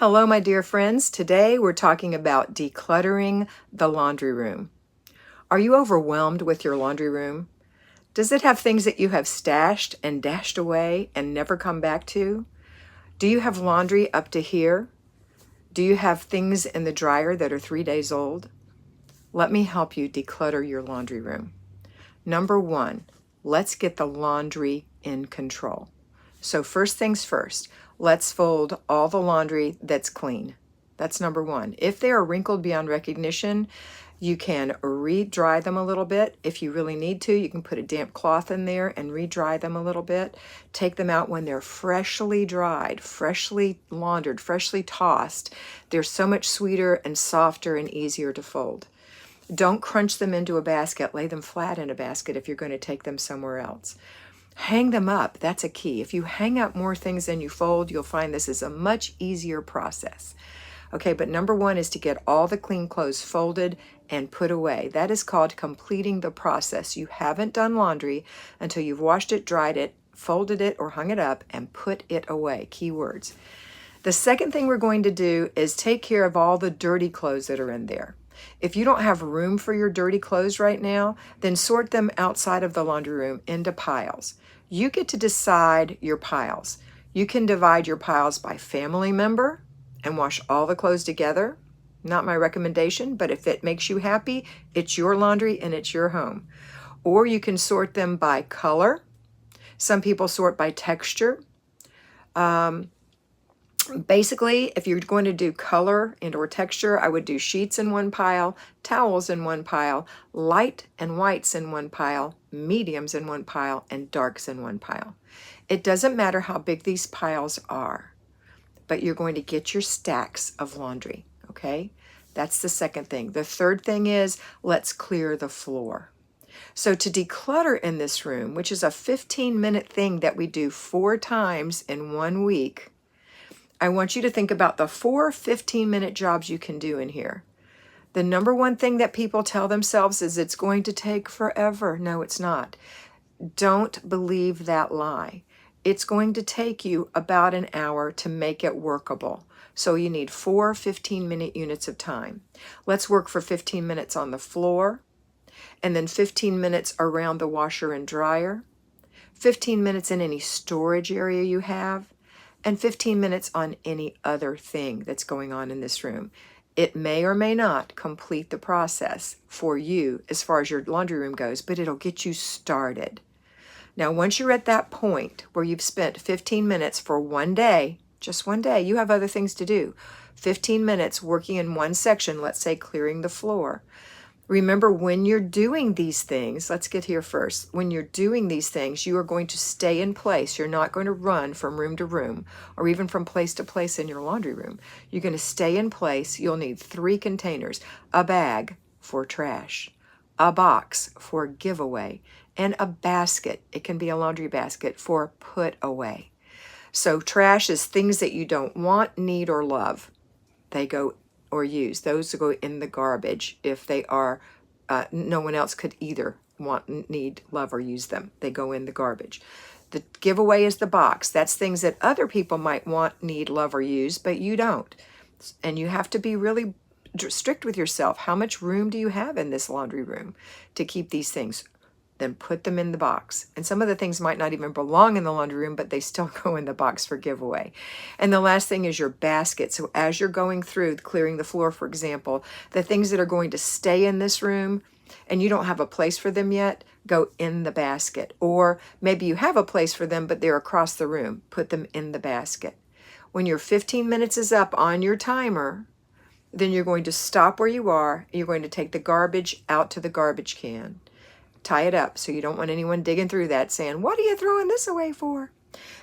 Hello, my dear friends. Today we're talking about decluttering the laundry room. Are you overwhelmed with your laundry room? Does it have things that you have stashed and dashed away and never come back to? Do you have laundry up to here? Do you have things in the dryer that are 3 days old? Let me help you declutter your laundry room. Number one, let's get the laundry in control. So first things first, let's fold all the laundry that's clean. That's number one. If they are wrinkled beyond recognition, you can re-dry them a little bit. If you really need to, you can put a damp cloth in there and re-dry them a little bit. Take them out when they're freshly dried, freshly laundered, freshly tossed. They're so much sweeter and softer and easier to fold. Don't crunch them into a basket. Lay them flat in a basket if you're going to take them somewhere else. Hang them up. That's a key. If you hang up more things than you fold, you'll find this is a much easier process. Okay, but number one is to get all the clean clothes folded and put away. That is called completing the process. You haven't done laundry until you've washed it, dried it, folded it, or hung it up and put it away. Key words. The second thing we're going to do is take care of all the dirty clothes that are in there. If you don't have room for your dirty clothes right now, then sort them outside of the laundry room into piles. You get to decide your piles. You can divide your piles by family member and wash all the clothes together. Not my recommendation, but if it makes you happy, it's your laundry and it's your home. Or you can sort them by color. Some people sort by texture. Basically, if you're going to do color and or texture, I would do sheets in one pile, towels in one pile, light and whites in one pile, mediums in one pile, and darks in one pile. It doesn't matter how big these piles are, but you're going to get your stacks of laundry, okay? That's the second thing. The third thing is, let's clear the floor. So to declutter in this room, which is a 15-minute thing that we do 4 times in 1 week, I want you to think about the 4 15-minute jobs you can do in here. The number one thing that people tell themselves is it's going to take forever. No, it's not. Don't believe that lie. It's going to take you about an hour to make it workable. So you need 4 15-minute units of time. Let's work for 15 minutes on the floor, and then 15 minutes around the washer and dryer, 15 minutes in any storage area you have, and 15 minutes on any other thing that's going on in this room. It may or may not complete the process for you as far as your laundry room goes, but it'll get you started. Now, once you're at that point where you've spent 15 minutes for one day, just one day, you have other things to do. 15 minutes working in one section, let's say clearing the floor. Remember, when you're doing these things, let's get here first. When you're doing these things, you are going to stay in place. You're not going to run from room to room or even from place to place in your laundry room. You're going to stay in place. You'll need 3 containers, a bag for trash, a box for giveaway, and a basket. It can be a laundry basket for put away. So trash is things that you don't want, need, or love. They go or use. Those go in the garbage if they are, no one else could either want, need, love, or use them. They go in the garbage. The giveaway is the box. That's things that other people might want, need, love, or use, but you don't. And you have to be really strict with yourself. How much room do you have in this laundry room to keep these things? Then put them in the box. And some of the things might not even belong in the laundry room, but they still go in the box for giveaway. And the last thing is your basket. So as you're going through clearing the floor, for example, the things that are going to stay in this room and you don't have a place for them yet, go in the basket. Or maybe you have a place for them, but they're across the room. Put them in the basket. When your 15 minutes is up on your timer, then you're going to stop where you are. You're going to take the garbage out to the garbage can. Tie it up so you don't want anyone digging through that saying, what are you throwing this away for?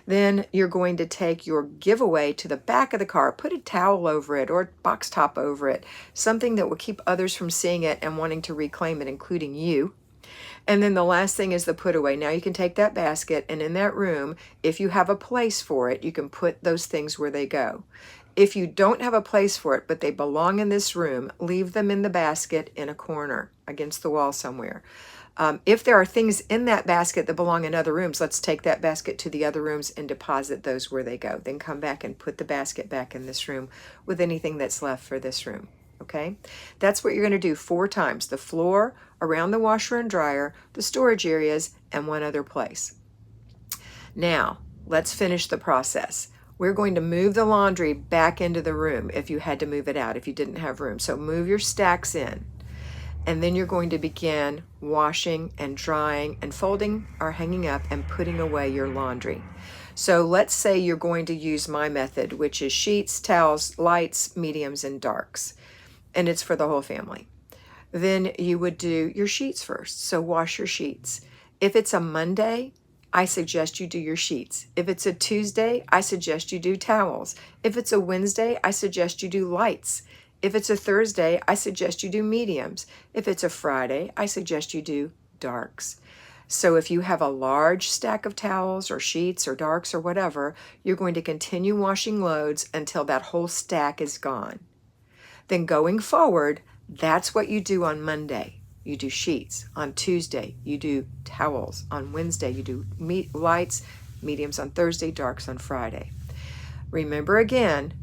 Then you're going to take your giveaway to the back of the car, put a towel over it or a box top over it, something that will keep others from seeing it and wanting to reclaim it, including you. And then the last thing is the put away. Now you can take that basket, and in that room, if you have a place for it, you can put those things where they go. If you don't have a place for it, but they belong in this room, leave them in the basket in a corner against the wall somewhere. If there are things in that basket that belong in other rooms, let's take that basket to the other rooms and deposit those where they go. Then come back and put the basket back in this room with anything that's left for this room. Okay, that's what you're going to do 4 times: the floor, around the washer and dryer, the storage areas, and one other place. Now, let's finish the process. We're going to move the laundry back into the room if you had to move it out, if you didn't have room. So move your stacks in. And then you're going to begin washing and drying and folding or hanging up and putting away your laundry. So let's say you're going to use my method, which is sheets, towels, lights, mediums, and darks. And it's for the whole family. Then you would do your sheets first. So wash your sheets. If it's a Monday, I suggest you do your sheets. If it's a Tuesday, I suggest you do towels. If it's a Wednesday, I suggest you do lights. If it's a Thursday, I suggest you do mediums. If it's a Friday, I suggest you do darks. So if you have a large stack of towels or sheets or darks or whatever, you're going to continue washing loads until that whole stack is gone. Then going forward, that's what you do on Monday. You do sheets. On Tuesday, you do towels. On Wednesday, you do lights, mediums on Thursday, darks on Friday. Remember again,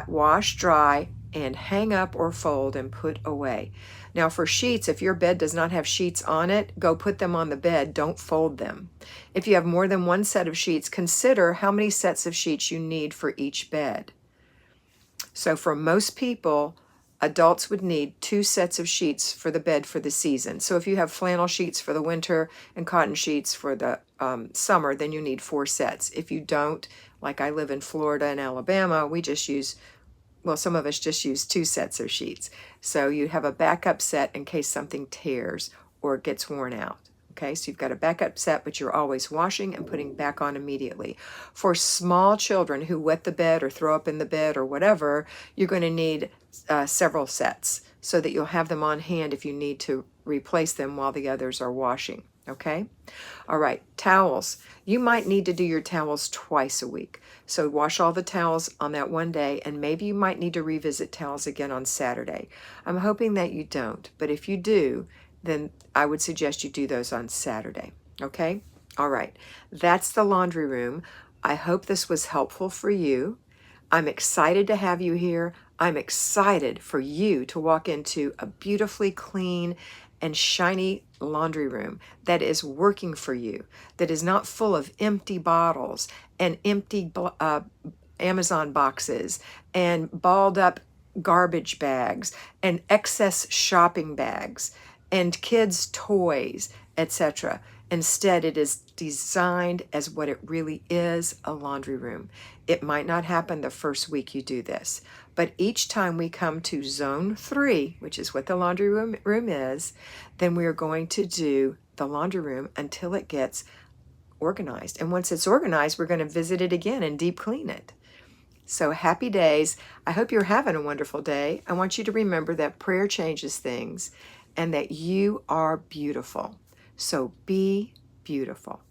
wash, dry, and hang up or fold and put away. Now for sheets, if your bed does not have sheets on it, go put them on the bed. Don't fold them. If you have more than one set of sheets, consider how many sets of sheets you need for each bed. So for most people, adults would need 2 sets of sheets for the bed for the season. So if you have flannel sheets for the winter and cotton sheets for the summer, then you need 4 sets. If you don't, like I live in Florida and Alabama, we just use, well, some of us just use 2 sets of sheets. So you have a backup set in case something tears or gets worn out. Okay, so you've got a backup set, but you're always washing and putting back on immediately. For small children who wet the bed or throw up in the bed or whatever, you're going to need several sets so that you'll have them on hand if you need to replace them while the others are washing. Okay? All right, towels. You might need to do your towels twice a week. So wash all the towels on that one day, and maybe you might need to revisit towels again on Saturday. I'm hoping that you don't, but if you do, then I would suggest you do those on Saturday. Okay? All right. That's the laundry room. I hope this was helpful for you. I'm excited to have you here. I'm excited for you to walk into a beautifully clean and shiny laundry room that is working for you, that is not full of empty bottles and empty Amazon boxes and balled up garbage bags and excess shopping bags and kids' toys, etc. Instead, it is designed as what it really is, a laundry room. It might not happen the first week you do this, but each time we come to zone 3, which is what the laundry room is, then we are going to do the laundry room until it gets organized. And once it's organized, we're going to visit it again and deep clean it. So happy days. I hope you're having a wonderful day. I want you to remember that prayer changes things and that you are beautiful. So be beautiful.